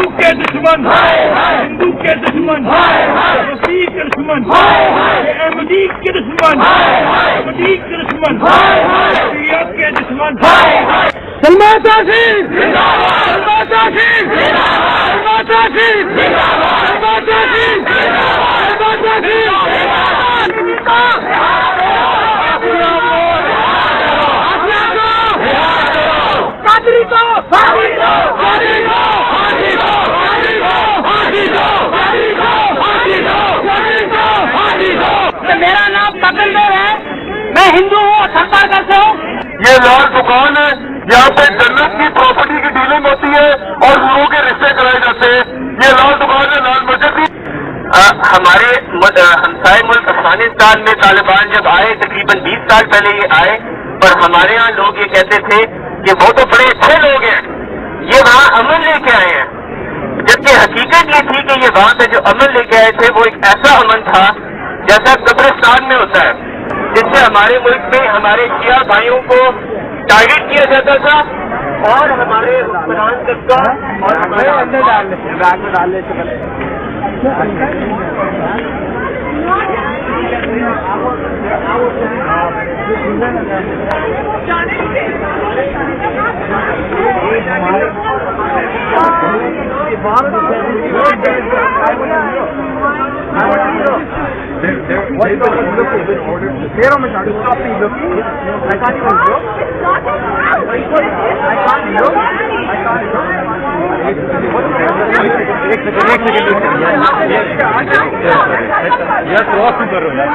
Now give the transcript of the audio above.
हिंदू के दुश्मन, हिंदू के दुश्मन, मसीह के दुश्मन, अहमदी के दुश्मन, अहमदी के दुश्मन, शरीयत के दुश्मन। सलमान तासीर सलमान तासीर सलमान तासीर सलमान तासीर सलमान तासीर कादरी को फांसी दो, फांसी दो, फांसी दो, फांसी दो, फांसी दो, फांसी दो, फांसी दो, फांसी दो, फांसी दो। मेरा नाम कपिलदेव है, मैं हिंदू हूँ, छत्तीसगढ़ से हूँ। ये लाल दुकान है, यहाँ पे जन्नत की प्रॉपर्टी की डीलिंग होती है और लोगों के रिश्ते कराए जाते हैं। ये लाल दुकान है लाल मस्जिद की। हमारे हमसाए मुल्क अफगानिस्तान में तालिबान जब आए, तकरीबन 20 साल पहले ये आए, पर हमारे यहाँ लोग ये कहते थे कि वो तो बड़े अच्छे लोग हैं, ये वहाँ अमन लेके आए हैं। जबकि हकीकत ये थी कि ये वहाँ पे जो अमन लेके आए थे वो एक ऐसा अमन था जैसा कब्रिस्तान में होता है, जिससे हमारे मुल्क में हमारे शिया भाइयों को टारगेट किया जाता था और हमारे हुक्मरान तबका और हमारे अंदर डालने से ये क्रॉस कर रहे हैं।